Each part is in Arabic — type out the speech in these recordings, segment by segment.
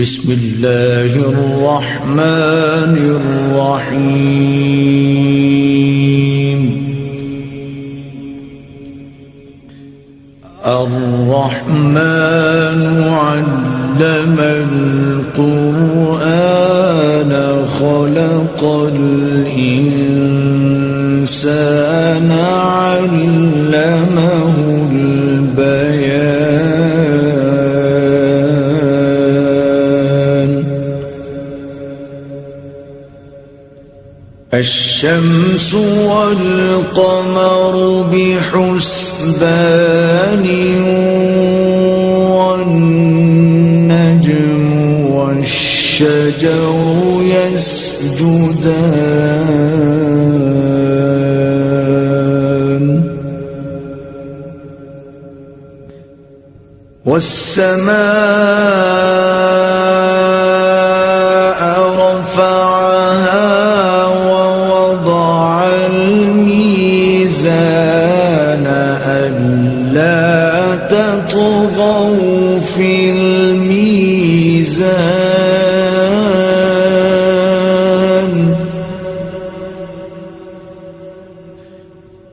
بسم الله الرحمن الرحيم. الرحمن علم القرآن خلق الإنسان علمه البيان. الشمس والقمر بحسبان والنجم والشجر يسجدان. والسماء رفعها ووضع الميزان ألا تطغوا في الميزان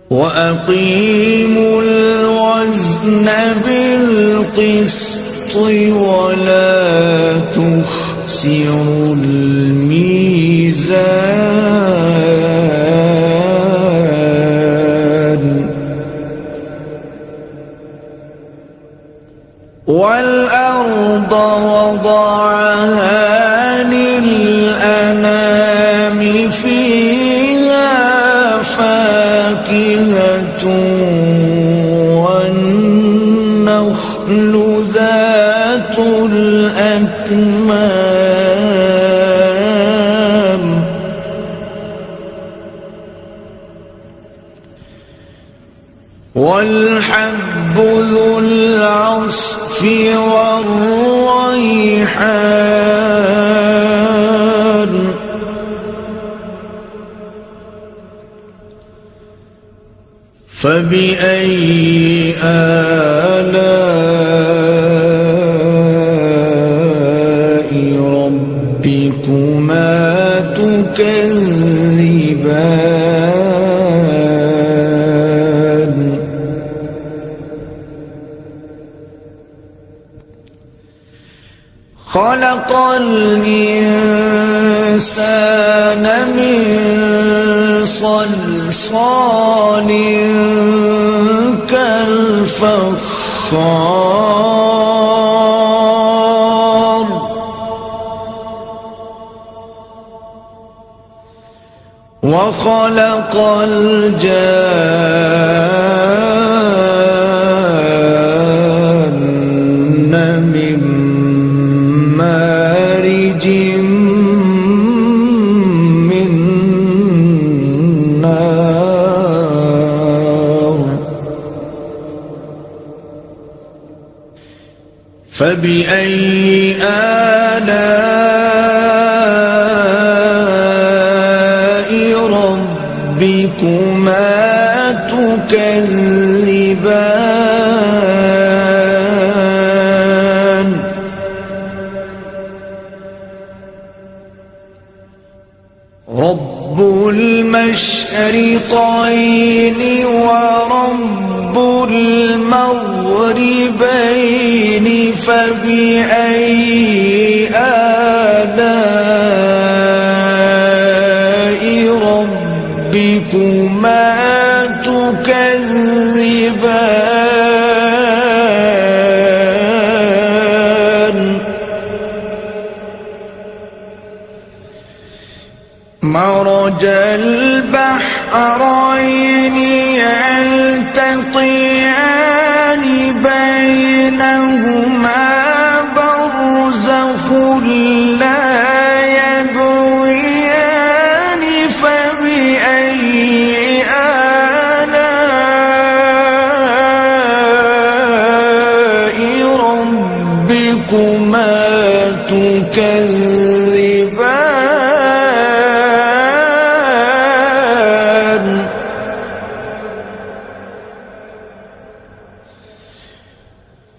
وأقيموا الوزن بالقسط ولا تخسروا الميزان. والأرض وضعها للأنام فيها فاكهة والنخل ذات الأكمام والحب ذو العصف والريحان. فبأي آلاء ربكما تكذبان. خلق الإنسان من صلصال كالفخار. وخلق الجان من مارج من نار. فبأي آلاء ربكما تكذبان. رب المشرقين ورب المغربين. فبأي آلاء ربكما تكذبان. مرج البحرين يلتقيان بينهما برزخ لا يبغيان. فبأي آلاء ربكما تكذبان.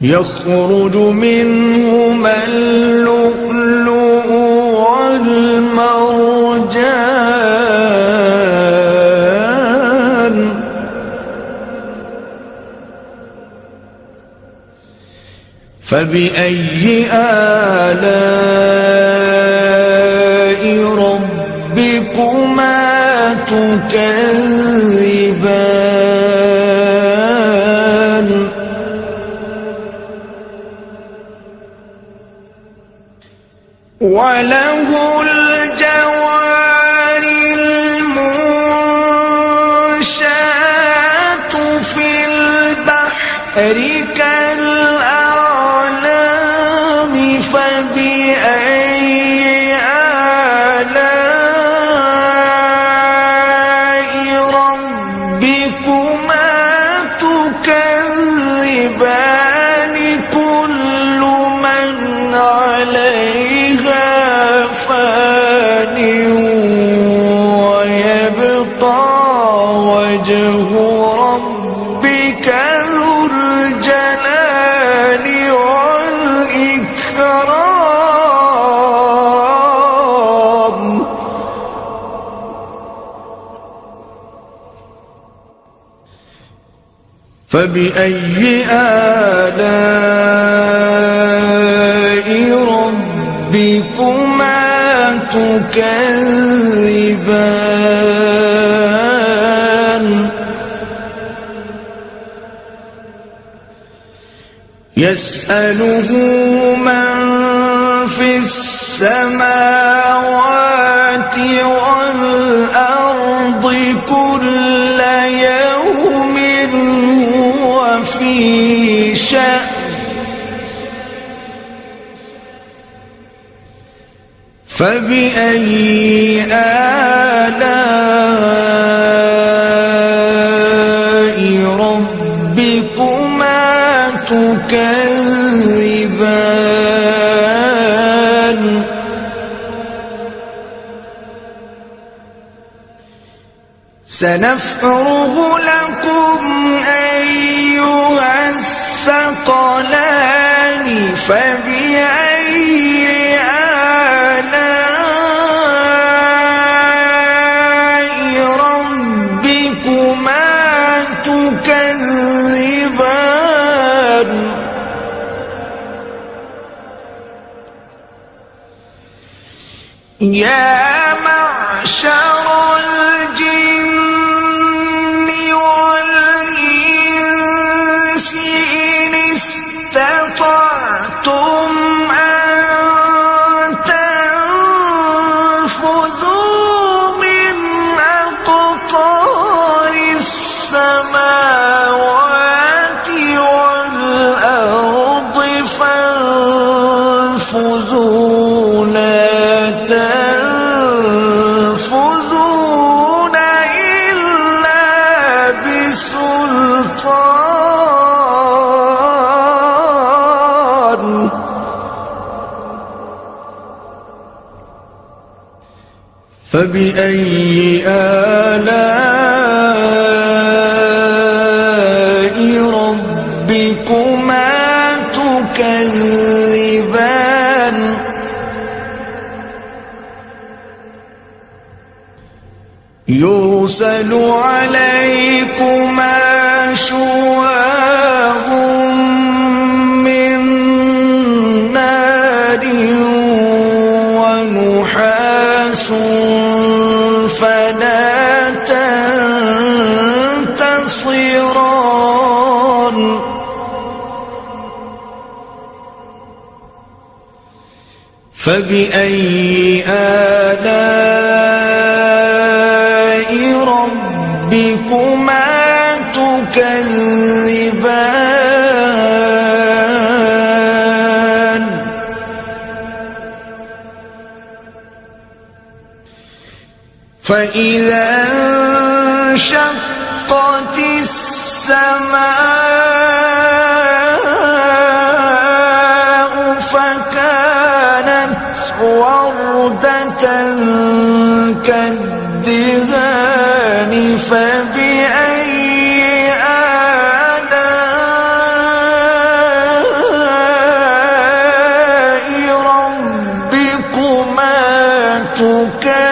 يخرج منهما اللؤلؤ فبأي آلاء ربكما تكذبان وله الجوار المنشآت في البحر كالأعلام فبأي آلاء ربكما تكذبان كل من عليها فان ويبقى وجه ربك ذو الجلال والإكرام فبأي آلاء ربكما تكذبان يسأله من في السماوات والأرض كل يوم هو في شأن فبأي آلاء ربكما تكذبان سنفرغ لكم أيها الثقلان فبأي آلاء ربكما تكذبان يا معشر الجن والإنس إن استطعتم أن تنفذوا من أقطار السماوات والأرض فانفذوا لا تنفذون إلا بسلطان فبأي آلاء ربكما تكذبان يرسل عليكما شواظ من نار ونحاس فلا تنتصران فبأي آلاء ربكما تكذبان فإذا انشقت السماء فكانت وردة كالدهان فبأي آلاء ربكما تكذبان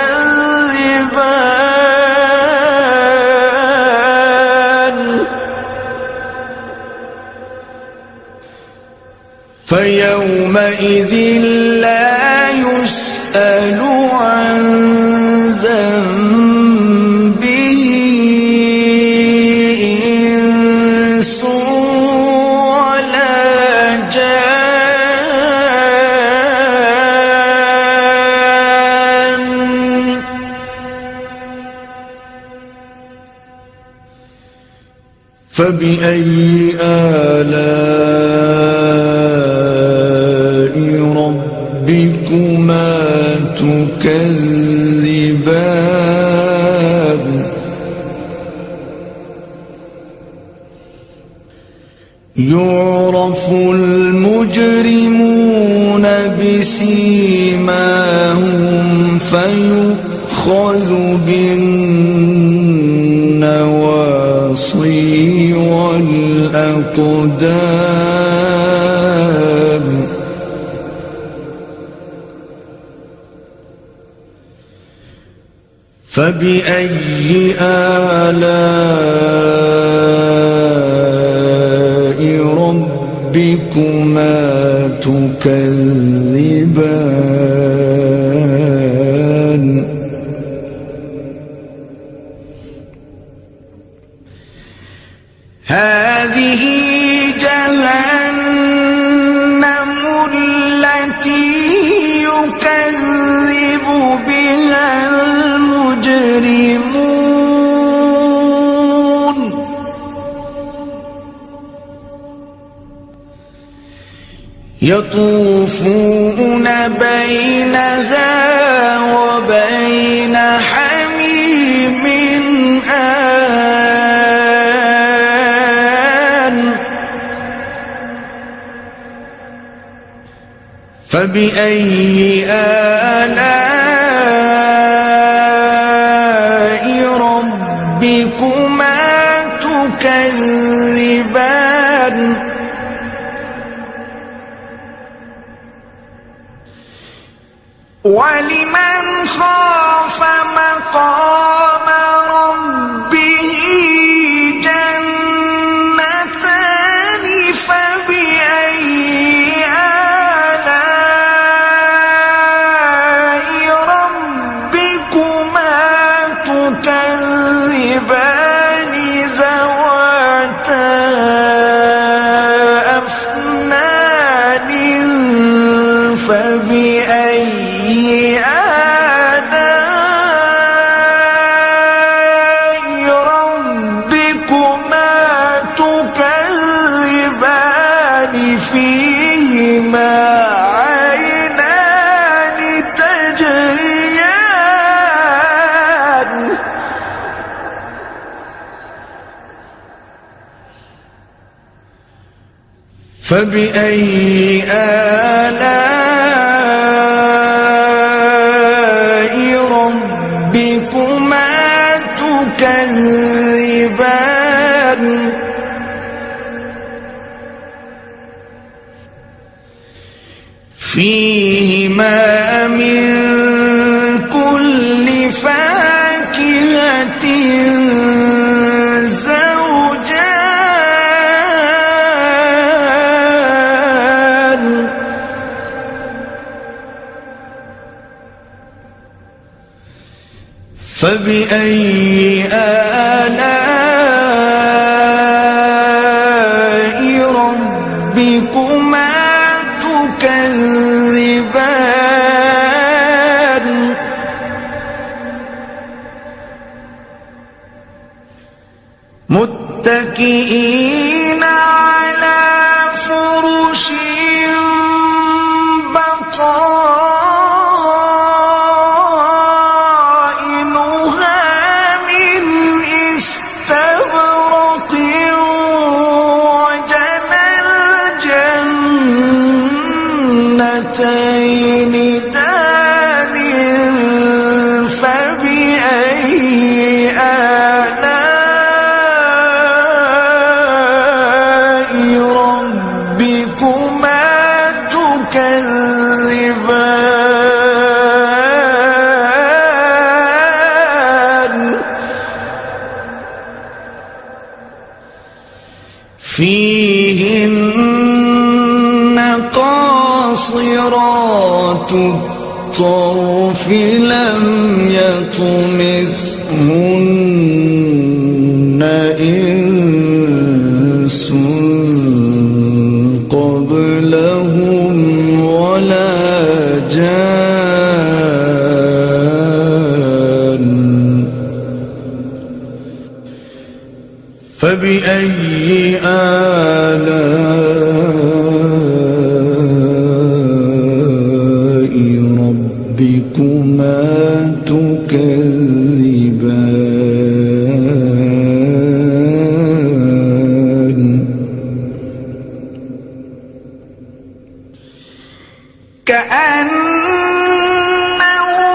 فيومئذ لا يسأل عن ذنبه إنس ولا جان. فبأي آلاء ربكما تكذبان. يعرف المجرمون بسيماهم فيؤخذ بالنواصي والأقدام. فبأي آلاء ربكما تكذبان. هذه جهنم التي يكذب بها المجرمون. يطوفون بينها وبين حميم آن. فبأي آلاء ربكما تكذبان. ولمن خاف مقام ربه جنتان. فبأي آلاء ربكما تكذبان ذواتا أفنان. فبأي آلاء ربكما تكذبان. فيهما عينان تجريان. فبأي آلاء ربكما تكذبان. فيهما من كل فاكهة زوجان. فبأي آلاء ربكما تكذبان. متكئين على فرش بطائنها من استبرق. وجنى الجنتين دان. فبأي آلاء ربكما تكذبان. فيهن قاصرات الطرف لم يطمثهن إنس قبلهم ولا جان فبأي آلاء ربكما تكذبان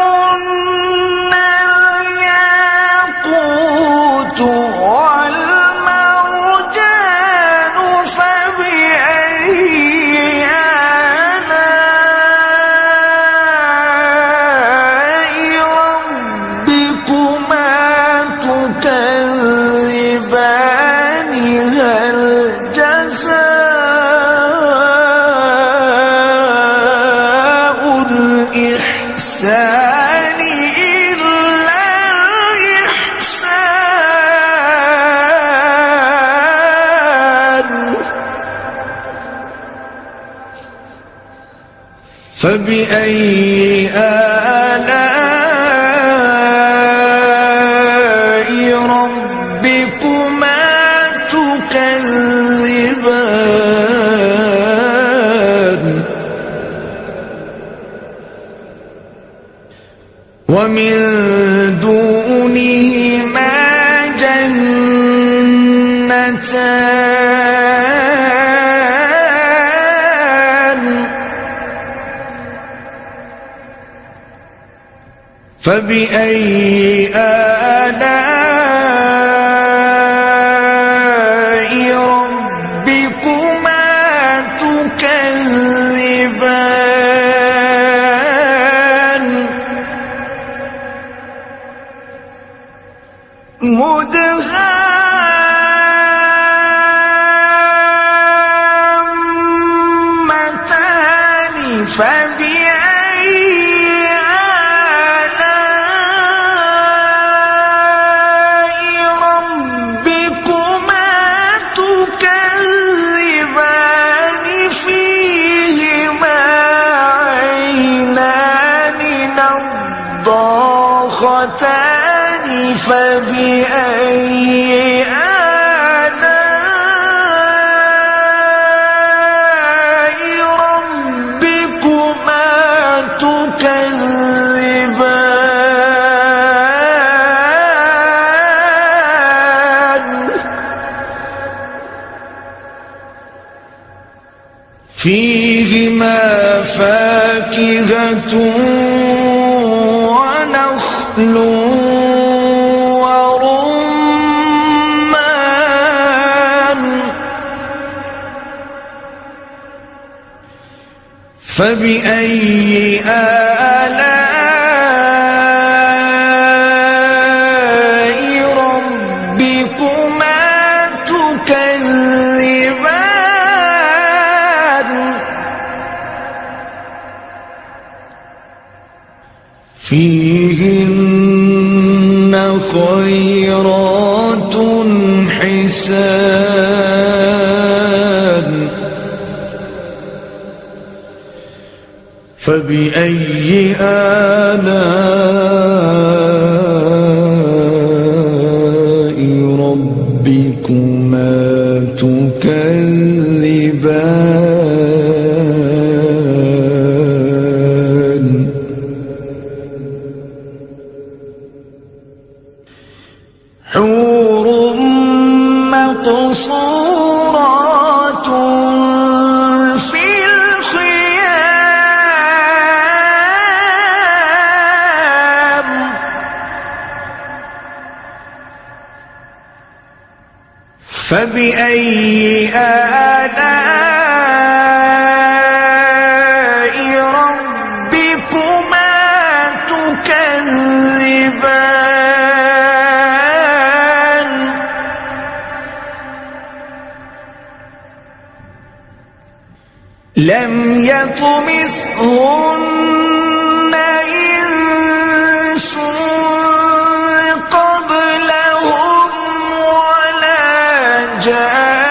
كأنهن الياقوت والمرجان فبأي آلاء ربكما تكذبان هل جزاء الإحسان إلا الإحسان فبأي آلاء ربكما تكذبان ومن دونهما جنتان فبأي آلاء ربكما تكذبان مدهامتان فبأي آلاء ربكما تكذبان فيهما عينان نضاختان فبأي آلاء ربكما تكذبان فيهما فاكهة ونخل ورمان فبأي آلاء ربكما تكذبان فيهن خيرات حسان فبأي آلاء ربكما تكذبان حور مقصورات في الخيام فبأي آلاء ربكما تكذبان لم يطمثهن إنس قبلهم ولا جان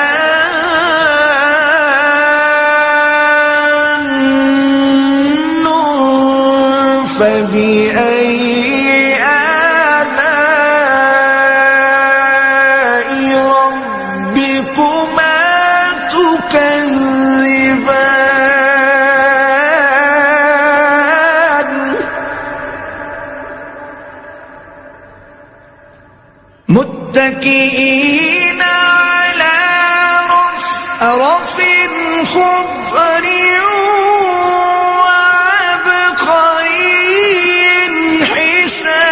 فبأي آلاء ربكما تكذبان متكئين على رفرف خضر وعبقري حسان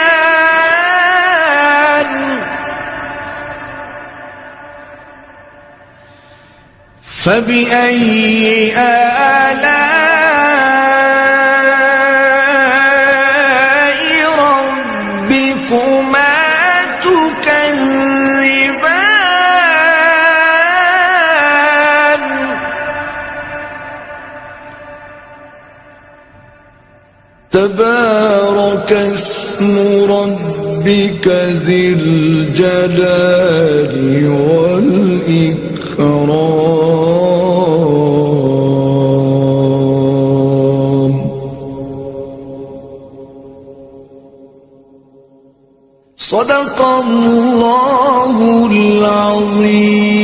فبأي آلاء ربكما تكذبان تبارك اسم ربك ذي الجلال والإكرام صدق الله العظيم.